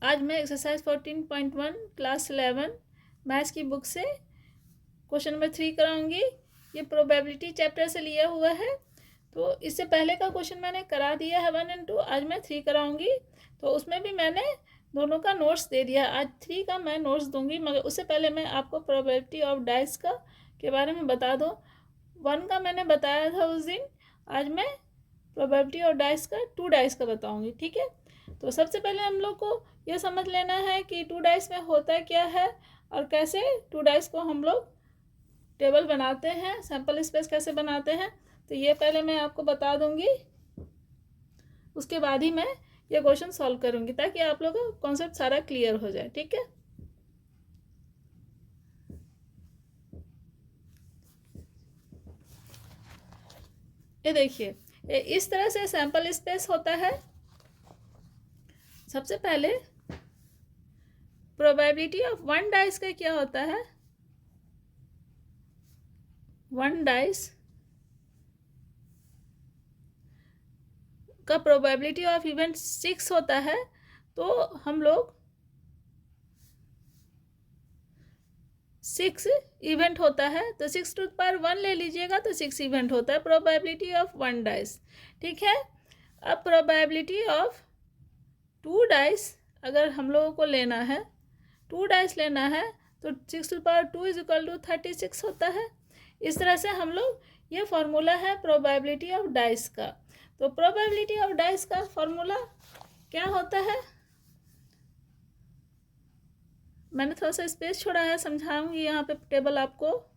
आज मैं exercise 14.1 class 11 maths की बुक से क्वेश्चन नंबर 3 कराऊंगी। ये प्रोबेबिलिटी चैप्टर से लिया हुआ है। तो इससे पहले का क्वेश्चन मैंने करा दिया है 1 और 2। आज मैं 3 कराऊंगी। तो उसमें भी मैंने दोनों का नोट्स दे दिया। आज 3 का मैं नोट्स दूंगी, मगर उससे पहले मैं आपको प्रोबेबिलिटी ऑफ डाइस का के बारे में बता दूँ। 1 का मैंने बताया था उस दिन। आज मैं प्रोबेबिलिटी ऑफ डाइस का 2 डाइस का बताऊंगी। ठीक है। तो सबसे पहले हम लोग को यह समझ लेना है कि 2 डाइस में होता क्या है और कैसे 2 डाइस को हम लोग टेबल बनाते हैं, सैंपल स्पेस कैसे बनाते हैं। तो ये पहले मैं आपको बता दूंगी, उसके बाद ही मैं ये क्वेश्चन सॉल्व करूंगी, ताकि आप लोगों का कॉन्सेप्ट सारा क्लियर हो जाए। ठीक है। ये देखिए, इस तरह से सैंपल स्पेस होता है। सबसे पहले प्रोबेबिलिटी ऑफ 1 डाइस का क्या होता है। 1 डाइस का प्रोबेबिलिटी ऑफ इवेंट 6 होता है। तो हम लोग 6 इवेंट होता है, तो 6 टू द पावर 1 ले लीजिएगा तो 6 इवेंट होता है प्रोबेबिलिटी ऑफ 1 डाइस। ठीक है। अब प्रोबेबिलिटी ऑफ 2 डाइस अगर हम लोगों को लेना है, 2 डाइस लेना है, तो 6 to the power 2 is equal to 36 होता है। इस तरह से हम लोग, ये फॉर्मूला है प्रोबेबिलिटी ऑफ डाइस का। तो प्रोबेबिलिटी ऑफ डाइस का फॉर्मूला क्या होता है, मैंने थोड़ा सा स्पेस छोड़ा है, समझाऊंगी यहाँ पे टेबल आपको।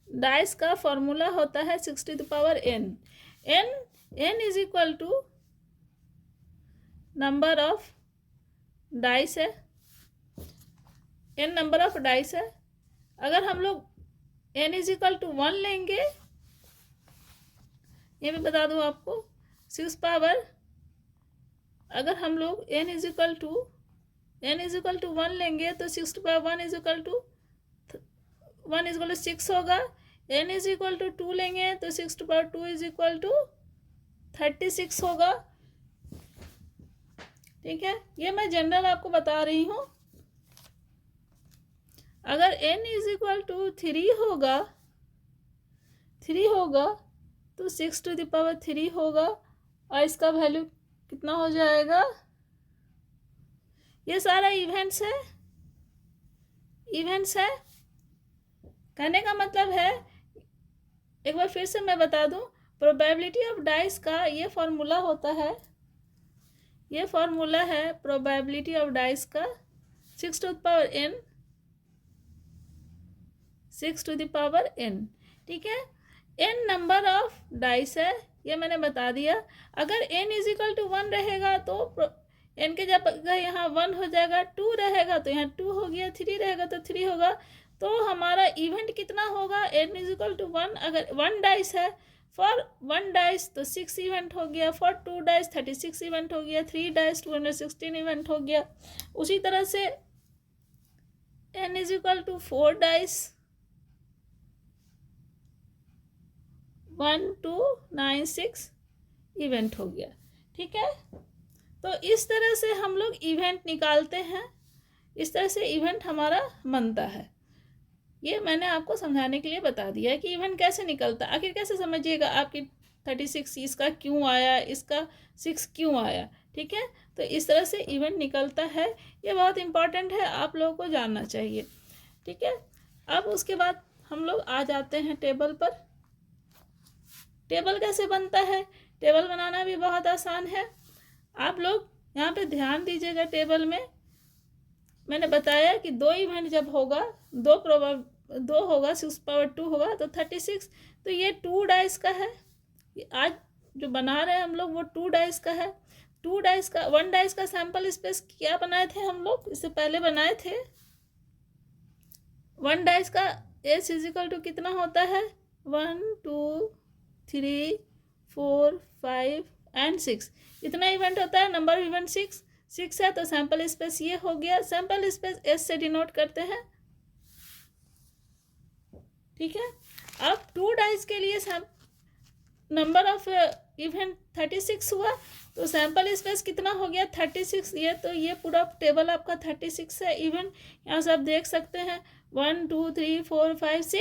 डाइस का फॉर्मूला होता है 6 to the power n। n is equal to number of dice है, n नंबर ऑफ डाइस है। अगर हम लोग n इज इक्वल टू 1 लेंगे, ये भी बता दूँ आपको, 6 पावर, अगर हम लोग n इज इक्वल टू 1 लेंगे तो 6 to power 1 is equal to 6 होगा। n इज इक्वल टू 2 लेंगे तो 6 to power 2 is equal to 36 होगा। ठीक है। ये मैं जनरल आपको बता रही हूँ। अगर n इज इक्वल टू 3 होगा तो 6 टू द पावर 3 होगा, और इसका वैल्यू कितना हो जाएगा। ये सारा इवेंट्स है। कहने का मतलब है, एक बार फिर से मैं बता दूं, प्रोबेबिलिटी ऑफ डाइस का ये फॉर्मूला होता है, ये फॉर्मूला है प्रोबेबिलिटी ऑफ डाइस का 6 to the power n, 6 to the power n। ठीक है। n नंबर ऑफ डाइस है, ये मैंने बता दिया। अगर n इज इक्वल टू 1 रहेगा तो n के जगह यहाँ 1 हो जाएगा, 2 रहेगा तो यहाँ 2 हो गया, 3 रहेगा तो 3 होगा। तो हमारा इवेंट कितना होगा, n इज इक्वल टू 1। अगर 1 डाइस है, फॉर 1 डाइस तो 6 इवेंट हो गया, फॉर 2 डाइस 36 इवेंट हो गया, 3 डाइस 216 इवेंट हो गया। उसी तरह से n is equal to 4 dice 1296 event हो गया। ठीक है। तो इस तरह से हम लोग इवेंट निकालते हैं, इस तरह से इवेंट हमारा बनता है। ये मैंने आपको समझाने के लिए बता दिया कि इवेंट कैसे निकलता है। आखिर कैसे समझिएगा आपकी 36 इसका क्यों आया, इसका 6 क्यों आया। ठीक है। तो इस तरह से इवेंट निकलता है। ये बहुत इंपॉर्टेंट है, आप लोगों को जानना चाहिए। ठीक है। अब उसके बाद हम लोग आ जाते हैं टेबल पर। टेबल कैसे बनता है, टेबल बनाना भी बहुत आसान है। आप लोग यहाँ पे ध्यान दीजिएगा। टेबल में मैंने बताया कि 2 इवेंट जब होगा, 2 होगा, 6 पावर 2 होगा तो 36। तो ये 2 डाइस का है। आज जो बना रहे हैं हम लोग वो 2 डाइस का है। 2 डाइस का, 1 डाइस का सैंपल स्पेस क्या बनाए थे हम लोग, इससे पहले बनाए थे। 1 डाइस का एस इज इक्वल टू कितना होता है, 1 2 3 4 5 एंड 6। इतना इवेंट होता है। नंबर ऑफ इवेंट 6 है, तो सैंपल स्पेस ये हो गया। सैंपल स्पेस एस से डिनोट करते हैं। ठीक है। अब 2 डाइस के लिए नंबर ऑफ इवेंट 36 हुआ, तो सैम्पल स्पेस कितना हो गया 36। ये तो ये पूरा टेबल आपका 36 है इवेंट। यहाँ से आप देख सकते हैं 1 2 3 4 5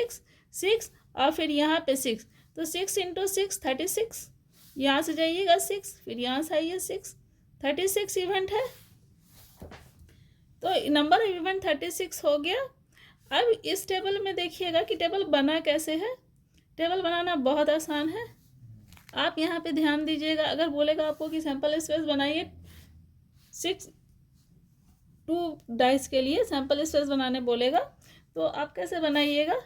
6 और फिर यहाँ पे 6, तो 6 × 6 36। यहाँ से जाइएगा 6, फिर यहाँ से आइए 6, 36 इवेंट है। तो नंबर ऑफ इवेंट 36 हो गया। अब इस टेबल में देखिएगा कि टेबल बना कैसे है। टेबल बनाना बहुत आसान है। आप यहाँ पे ध्यान दीजिएगा, अगर बोलेगा आपको कि सैंपल स्पेस बनाइए 2 डाइस के लिए सैंपल स्पेस बनाने बोलेगा, तो आप कैसे बनाइएगा।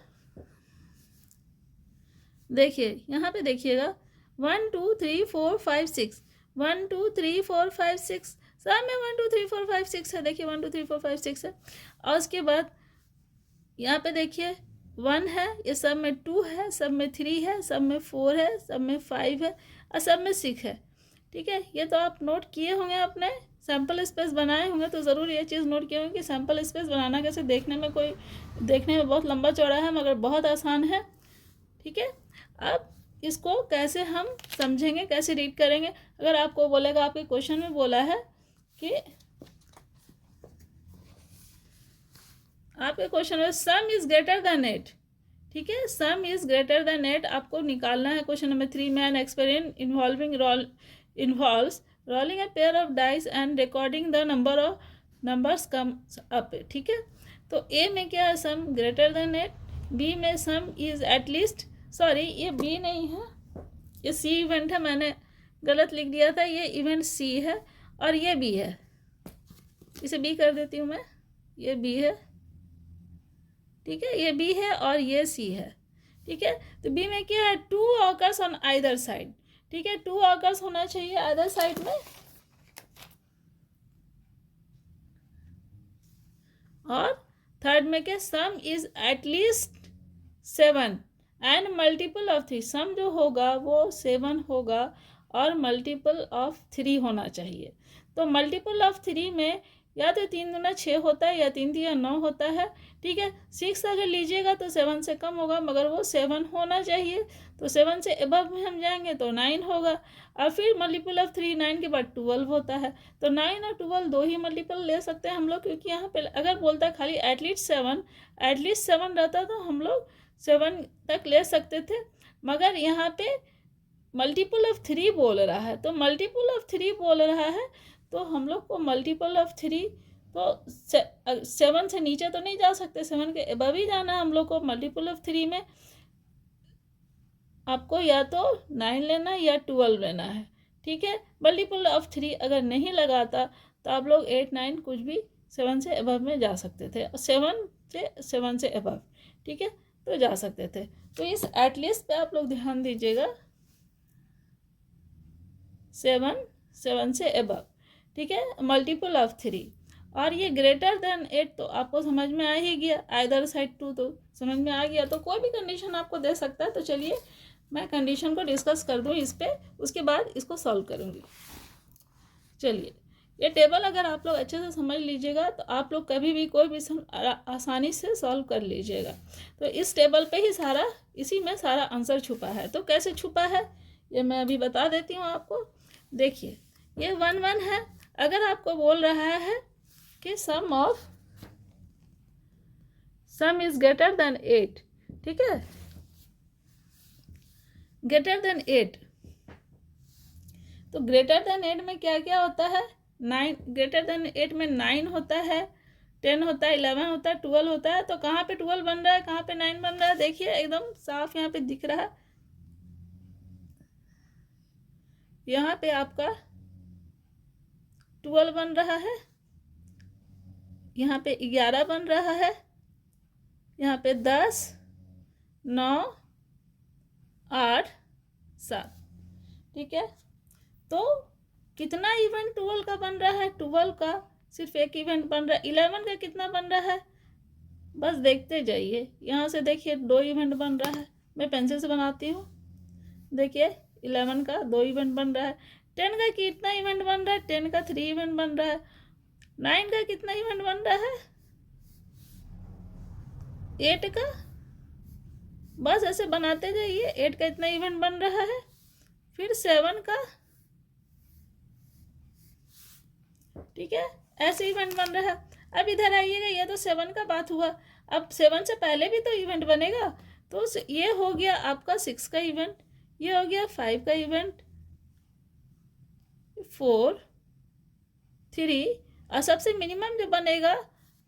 देखिए यहाँ पे देखिएगा 1 2 3 4 5 6, 1 2 3 4 5 6, सब में 1 2 3 4 5 6 है। देखिए 1 2 3 4 5 6 है। और उसके बाद यहाँ पे देखिए 1 है, ये सब में 2 है, सब में 3 है, सब में 4 है, सब में 5 है और सब में 6 है। ठीक है, ये तो आप नोट किए होंगे, अपने सैम्पल स्पेस बनाए होंगे तो ज़रूर ये चीज़ नोट किए होंगे कि सैम्पल स्पेस बनाना कैसे। देखने में बहुत लंबा चौड़ा है मगर बहुत आसान है। ठीक है, अब इसको कैसे हम समझेंगे, कैसे रीड करेंगे। अगर आपको बोलेगा, आपके क्वेश्चन में बोला है कि आपके क्वेश्चन में सम इज ग्रेटर देन 8, ठीक है, सम इज ग्रेटर देन 8 आपको निकालना है। क्वेश्चन नंबर 3 में an experiment involves rolling a pair of dice and recording the numbers comes up. ठीक है, तो ए में क्या है, सम ग्रेटर देन 8, बी में सम इज एटलीस्ट, सॉरी ये बी नहीं है, ये सी इवेंट है, मैंने गलत लिख दिया था, ये इवेंट सी है और ये बी है। इसे बी कर देती हूँ मैं, ये बी है। ठीक है, ये बी है और ये सी है। ठीक है, तो बी में क्या है, 2 ऑकर्स ऑन आइदर साइड। ठीक है, 2 ऑकर्स होना चाहिए आइदर साइड में। और थर्ड में क्या, सम is at least 7 and multiple of 3। सम जो होगा वो 7 होगा और मल्टीपल ऑफ 3 होना चाहिए। तो मल्टीपल ऑफ 3 में या तो 3 दूना 6 होता है या 3 3 9 होता है। ठीक है, 6 अगर लीजिएगा तो 7 से कम होगा मगर वो 7 होना चाहिए। तो 7 से अबव में हम जाएंगे तो 9 होगा। और फिर मल्टीपल ऑफ 3 9 के बाद 12 होता है। तो 9 और 12 दो ही मल्टीपल ले सकते हैं हम लोग, क्योंकि यहाँ पे अगर बोलता है खाली एटलीस्ट 7 रहता तो हम लोग 7 तक ले सकते थे, मगर यहाँ पे मल्टीपल ऑफ 3 बोल रहा है। तो मल्टीपल ऑफ 3 बोल रहा है तो हम लोग को मल्टीपल ऑफ 3, तो 7 से नीचे तो नहीं जा सकते, 7 के अबव ही जाना है हम लोग को। मल्टीपल ऑफ 3 में आपको या तो 9 लेना है या 12 लेना है। ठीक है, मल्टीपल ऑफ 3 अगर नहीं लगाता तो आप लोग 8 9 कुछ भी 7 से अबव में जा सकते थे, 7 से अबव। ठीक है, तो जा सकते थे। तो इस एटलीस्ट पे आप लोग ध्यान दीजिएगा, 7 से अबव। ठीक है, मल्टीपल ऑफ 3। और ये ग्रेटर देन 8 तो आपको समझ में आ ही गया, आइदर साइड 2 तो समझ में आ गया। तो कोई भी कंडीशन आपको दे सकता है। तो चलिए मैं कंडीशन को डिस्कस कर दूं इस पे, उसके बाद इसको सॉल्व करूंगी। चलिए, ये टेबल अगर आप लोग अच्छे से समझ लीजिएगा तो आप लोग कभी भी कोई भी आसानी से सॉल्व कर लीजिएगा। तो इस टेबल पे ही इसी में सारा आंसर छुपा है। तो कैसे छुपा है ये मैं अभी बता देती हूँ आपको। देखिए, ये 1 1 है। अगर आपको बोल रहा है कि सम इज ग्रेटर देन 8, ठीक है, ग्रेटर देन 8, तो ग्रेटर देन 8 में क्या क्या होता है, 9, ग्रेटर देन 8 में 9 होता है, 10 होता है, 11 होता है, 12 होता है। तो कहाँ पे 12 बन रहा है, कहाँ पे 9 बन रहा है, देखिए एकदम साफ यहाँ पे दिख रहा है। यहाँ पे आपका 12 बन रहा है, यहाँ पे 11 बन रहा है, यहाँ पे 10 9 8 7। ठीक है, तो कितना इवेंट 12 का बन रहा है, 12 का सिर्फ एक इवेंट बन रहा है। 11 का कितना बन रहा है, बस देखते जाइए। यहाँ से देखिए 2 इवेंट बन रहा है, मैं पेंसिल से बनाती हूँ। देखिए 11 का 2 इवेंट बन रहा है। 10 का कितना इवेंट बन रहा है, 10 का 3 इवेंट बन रहा है। 9 का कितना इवेंट बन रहा है, 8 का, बस ऐसे बनाते जाइए। 8 का इतना इवेंट बन रहा है, फिर 7 का, ठीक है, ऐसे इवेंट बन रहा है। अब इधर आइएगा, ये तो 7 का बात हुआ, अब 7 से पहले भी तो इवेंट बनेगा, तो ये हो गया आपका 6 का इवेंट, ये हो गया 5 का इवेंट, 4, 3, और सबसे मिनिमम जो बनेगा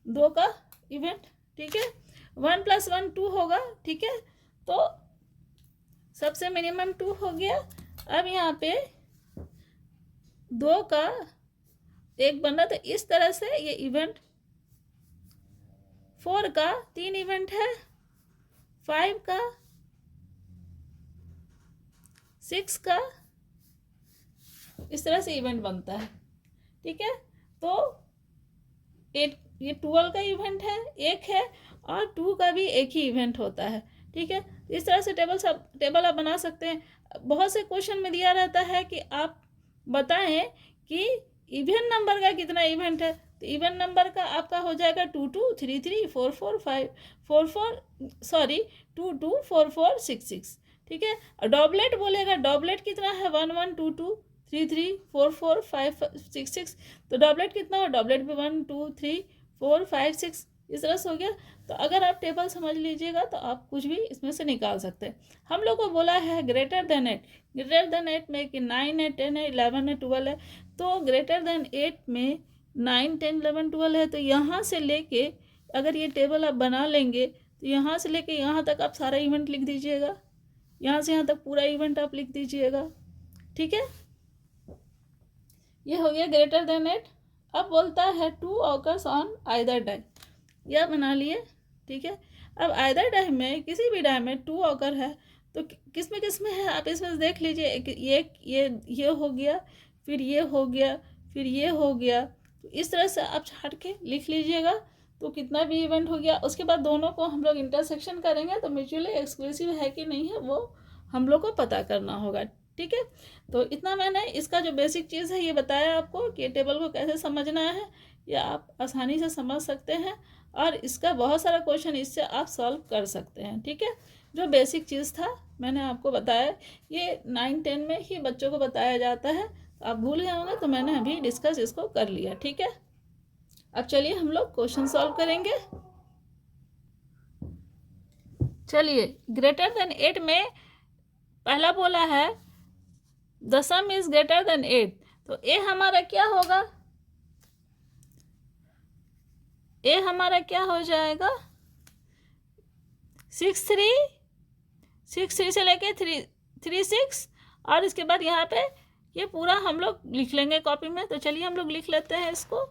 2 का इवेंट, ठीक है, 1 + 1 2 होगा, ठीक है, तो सबसे मिनिमम 2 हो गया। अब यहाँ पे 2 का एक बन रहा, तो इस तरह से ये इवेंट, 4 का 3 इवेंट है, 5 का, 6 का, इस तरह से इवेंट बनता है, ठीक है। तो 8, ये 12 का इवेंट है, एक है, और 2 का भी एक ही इवेंट होता है, ठीक है। इस तरह से टेबल आप बना सकते हैं। बहुत से क्वेश्चन में दिया रहता है कि आप बताएं कि इवन नंबर का कितना इवेंट है, तो इवन नंबर का आपका हो जाएगा 2 2 3 3 4 4 5 4 4 सॉरी 2 2 4 4 6 6, ठीक है। और डॉबलेट बोलेगा, डॉबलेट कितना है 1 1 2 2 3 3 4 4 5 6 6, तो डॉबलेट कितना हो, डॉबलेट भी 1 2 3 4 5 6, इस तरह से हो गया। तो अगर आप टेबल समझ लीजिएगा तो आप कुछ भी इसमें से निकाल सकते हैं। हम लोग को बोला है ग्रेटर देन 8, ग्रेटर देन 8 में कि 9 है, 10 है, 11 है, 12 है, तो ग्रेटर देन 8 में 9 10 11 12 है, तो यहाँ से लेके अगर ये टेबल आप बना लेंगे तो यहाँ से लेके यहाँ तक आप सारा इवेंट लिख दीजिएगा, यहाँ से यहाँ तक पूरा इवेंट आप लिख दीजिएगा, ठीक है। ये हो गया ग्रेटर देन 8। अब बोलता है 2 ऑकर्स ऑन आइदर डाई, यह बना लिए, ठीक है। अब आइदर डाई में, किसी भी डाई में 2 ऑकर है, तो किस में है आप इसमें से देख लीजिए। ये हो गया, फिर ये हो गया, फिर ये हो गया, तो इस तरह से आप छाट के लिख लीजिएगा, तो कितना भी इवेंट हो गया। उसके बाद दोनों को हम लोग इंटरसेक्शन करेंगे, तो म्यूचुअली एक्सक्लूसिव है कि नहीं है वो हम लोग को पता करना होगा, ठीक है। तो इतना मैंने इसका जो बेसिक चीज़ है ये बताया आपको कि टेबल को कैसे समझना है, ये आप आसानी से समझ सकते हैं, और इसका बहुत सारा क्वेश्चन इससे आप सॉल्व कर सकते हैं, ठीक है। जो बेसिक चीज़ था मैंने आपको बताया, ये 9 10 में ही बच्चों को बताया जाता है, तो आप भूल गए होंगे, तो मैंने अभी डिस्कस इसको कर लिया, ठीक है। अब चलिए हम लोग क्वेश्चन सॉल्व करेंगे। चलिए, ग्रेटर देन 8 में पहला बोला है the some is greater than 8, तो ए हमारा क्या होगा, ए हमारा क्या हो जाएगा 6 3 से लेके 3 6, और इसके बाद यहाँ पे ये पूरा हम लोग लिख लेंगे कॉपी में। तो चलिए हम लोग लिख लेते हैं इसको।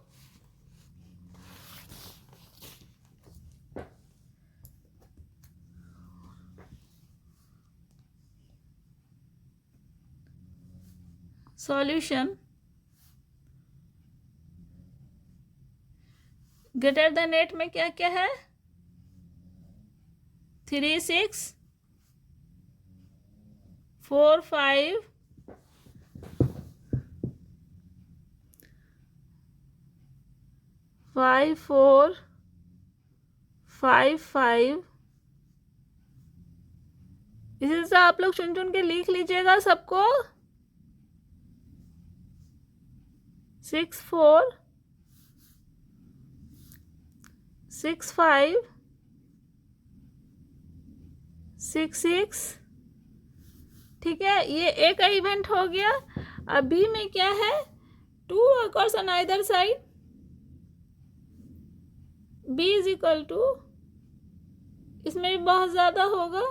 सॉल्यूशन, ग्रेटर देन 8 में क्या क्या है, 3 6 4 5 5 4 5 5, इसी से आप लोग चुन चुन के लिख लीजिएगा सबको। 6 4 6 5 6 6, ठीक है, ये ए का इवेंट हो गया। अब बी में क्या है, 2 occurs on either side, B is equal to, इसमें भी बहुत ज़्यादा होगा,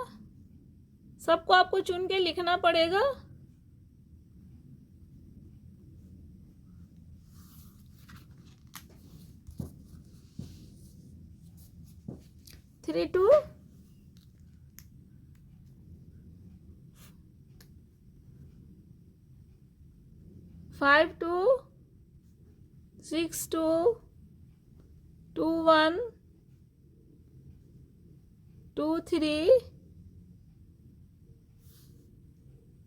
सबको आपको चुन के लिखना पड़ेगा। 3 2 5 2 6 2 2 1 2 3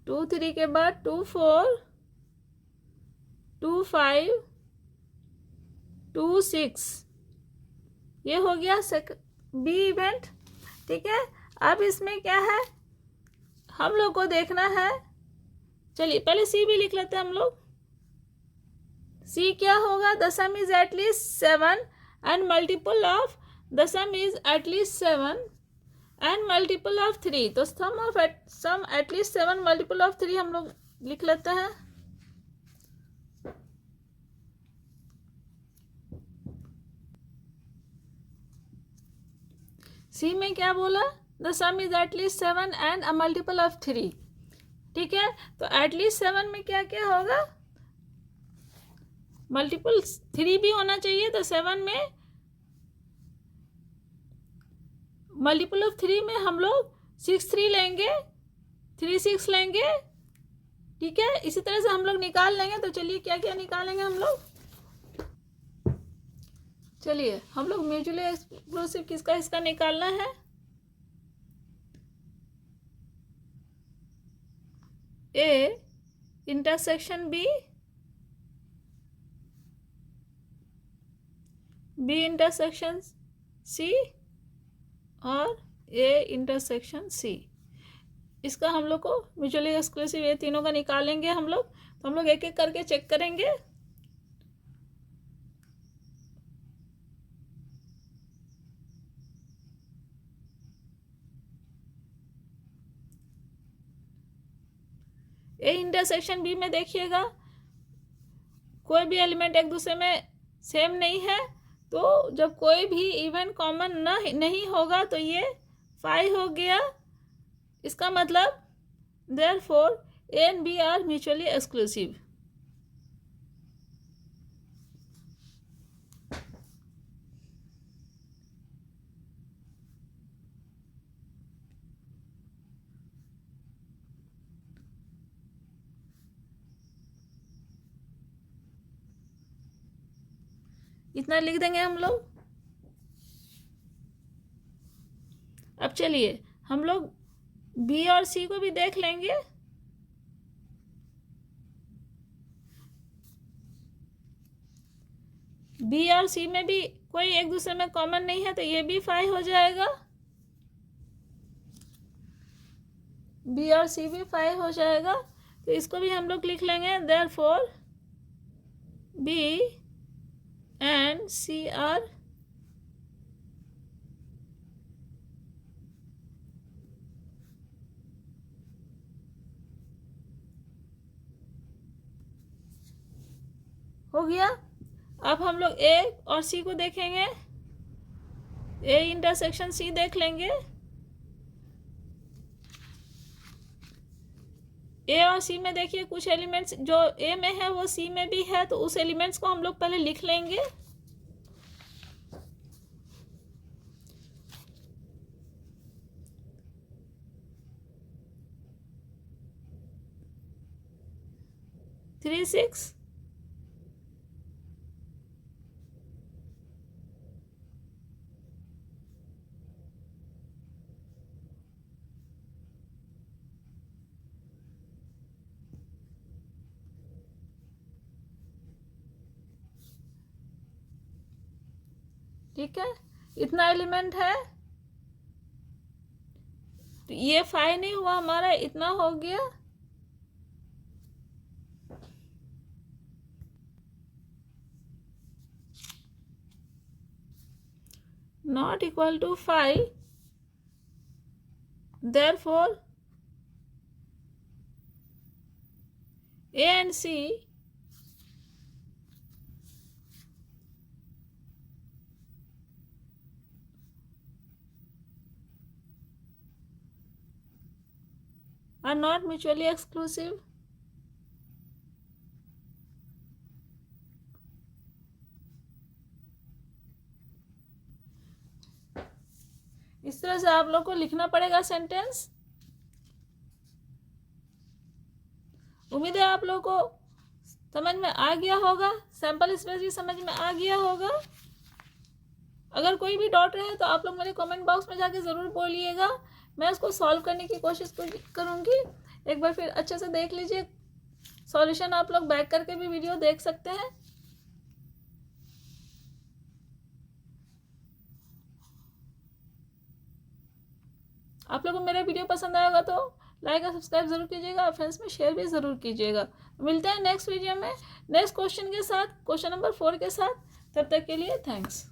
2 3 के बाद 2 4 2 5 2 6, ये हो गया बी इवेंट, ठीक है। अब इसमें क्या है हम लोग को देखना है, चलिए पहले सी भी लिख लेते हैं हम लोग। सी क्या होगा? The some is at least 7 and multiple of the some is at least 7 and multiple of 3। तो सम एटलीस्ट 7 मल्टीपल ऑफ 3 हम लोग लिख लेते हैं। सी में क्या बोला? The some is at least 7 and a multiple of 3। ठीक है, तो एटलीस्ट 7 में क्या क्या होगा? मल्टीपल 3 भी होना चाहिए, तो 7 में मल्टीपल ऑफ 3 में हम लोग 6 3 लेंगे, 3 6 लेंगे। ठीक है, इसी तरह से हम लोग निकाल लेंगे। तो चलिए क्या क्या निकालेंगे हम लोग। चलिए हम लोग म्यूचुअली एक्सक्लूसिव किसका इसका निकालना है। A intersection B, B intersection C और ए इंटरसेक्शन सी। इसका हम लोग को म्यूचुअली एक्सक्लूसिव ये तीनों का निकालेंगे हम लोग। तो हम लोग एक एक करके चेक करेंगे। ए इंटरसेक्शन बी में देखिएगा कोई भी एलिमेंट एक दूसरे में सेम नहीं है, तो जब कोई भी इवेंट कॉमन नहीं होगा तो ये 5 हो गया। इसका मतलब therefore A and B are mutually exclusive. इतना लिख देंगे हम लोग। अब चलिए हम लोग बी और सी को भी देख लेंगे। बी और सी में भी कोई एक दूसरे में कॉमन नहीं है, तो ये भी 5 हो जाएगा। बी और सी भी 5 हो जाएगा। तो इसको भी हम लोग लिख लेंगे therefore B and C are हो गया। अब हम लोग ए और सी को देखेंगे। ए इंटरसेक्शन सी देख लेंगे। ए और सी में देखिए कुछ एलिमेंट्स जो ए में है वो सी में भी है, तो उस एलिमेंट्स को हम लोग पहले लिख लेंगे। थ्री सिक्स, ठीक है, इतना एलिमेंट है। तो ये 5 नहीं हुआ हमारा, इतना हो गया। Not equal to 5, therefore A and C are not mutually exclusive। इस तरह से आप लोग को लिखना पड़ेगा सेंटेंस। उम्मीद है आप लोग को समझ में आ गया होगा, सैंपल स्पेस भी समझ में आ गया होगा। अगर कोई भी डाउट रहे तो आप लोग मेरे कमेंट बॉक्स में जाके ज़रूर बोलिएगा, मैं उसको सॉल्व करने की कोशिश करूँगी। एक बार फिर अच्छे से देख लीजिए सॉल्यूशन, आप लोग बैक करके भी वीडियो देख सकते हैं। आप लोगों को मेरा वीडियो पसंद आएगा तो लाइक और सब्सक्राइब ज़रूर कीजिएगा और फ्रेंड्स में शेयर भी ज़रूर कीजिएगा। मिलते हैं नेक्स्ट वीडियो में नेक्स्ट क्वेश्चन के साथ, क्वेश्चन नंबर 4 के साथ। तब तक के लिए थैंक्स।